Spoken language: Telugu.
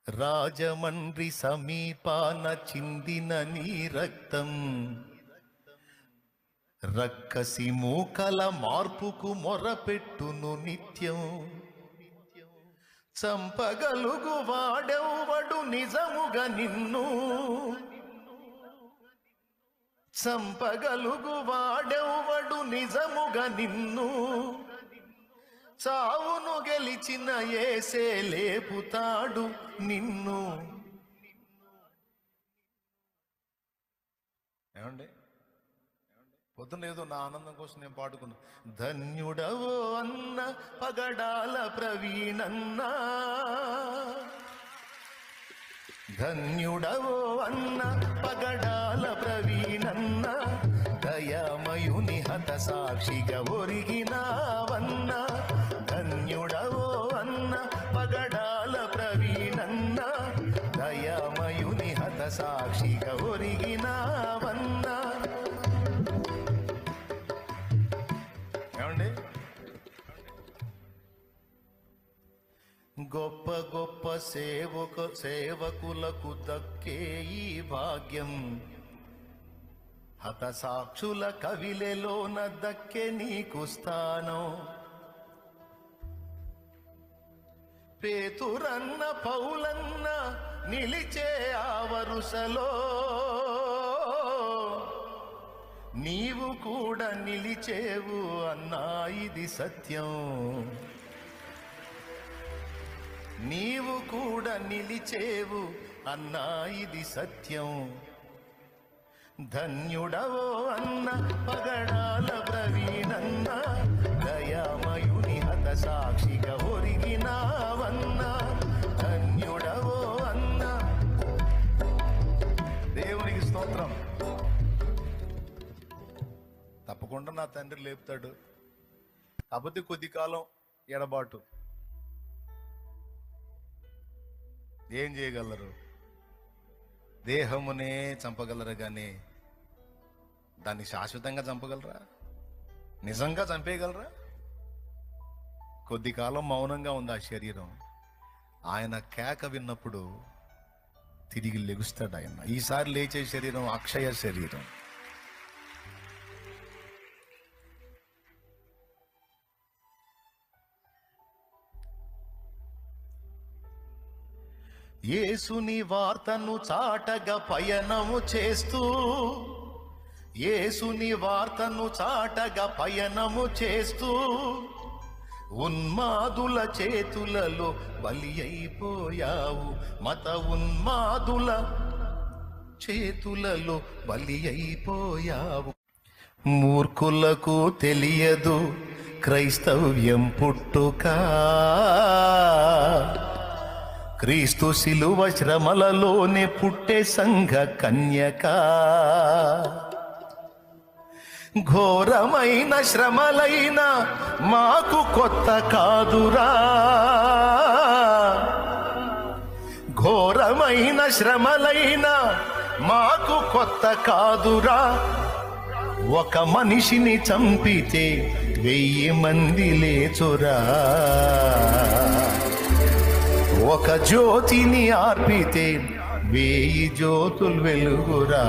రాజమండ్రి సమీపాన చిందిన నీ రక్తం రక్కసి మూకల మార్పుకు మొరపెట్టును నిత్యం. చంపగలుగు వాడెవ్వడు నిజముగా నిన్ను, చంపగలుగు వాడెవ్వడు నిజముగా నిన్ను. చావును గెలిచిన యేసే లేపుతాడు నిన్ను. ఏమండి, పొద్దున ఏదో నా ఆనందం కోసం నేను పాడుకున్నా. ధన్యుడవో అన్న పగడాల ప్రవీణన్నా, ధన్యుడవో అన్న పగడాల ప్రవీణన్న, దయామయుని హత సాక్షిగా ఒరిగినావన్న. ధన్యుడవో అన్న పగడాల ప్రవీణన్న, దయామయుని హత సాక్షిగా ఒరిగినావన్న. ఏమండి, గొప్ప గొప్ప సేవకులకు దక్కే ఈ భాగ్యం, హతసాక్షుల కవిలెలోన దక్కే నీకు స్థానం. పేతురన్న పౌలన్న నిలిచే ఆ వరుసలో, నీవు కూడా నిలిచేవు అన్నా ఇది సత్యం. నీవు కూడా నిలిచేవు అన్నా ఇది సత్యం. ధన్యుడవో అన్న పగడాల ప్రవీణన్న, దయామయుని హత సాక్షిగా ఒరిగినావన్న. ధన్యుడవో అన్న. దేవునికి స్తోత్రం. తప్పకుండా నా తండ్రి లేపుతాడు, కాకపోతే కొద్ది కాలం ఎడబాటు. ఏం చేయగలరు? దేహమునే చంపగలరు కానీ దాన్ని శాశ్వతంగా చంపగలరా? నిజంగా చంపేయగలరా? కొద్ది కాలం మౌనంగా ఉంది ఆ శరీరం. ఆయన కేక విన్నప్పుడు తిరిగి లెగుస్తాడు ఆయన. ఈసారి లేచే శరీరం అక్షయ శరీరం. యేసుని వార్తను చాటగా పయనము చేస్తూ, యేసుని వార్తను చాటగా పయనము చేస్తూ, ఉన్మాదుల చేతులలో బలి అయిపోయావు. మత ఉన్మాదుల చేతులలో బలి అయిపోయావు. మూర్ఖులకు తెలియదు క్రైస్తవ్యం పుట్టుక, క్రీస్తు శిలువ శ్రమలలోనే పుట్టే సంఘ కన్యక. ఘోరమైన శ్రమలైన మాకు కొత్త కాదురా, ఘోరమైన శ్రమలైన మాకు కొత్త కాదురా. ఒక మనిషిని చంపితే 1000 మంది లేచురా, ఒక జ్యోతిని ఆర్పితే 1000 జ్యోతులు వెలుగురా.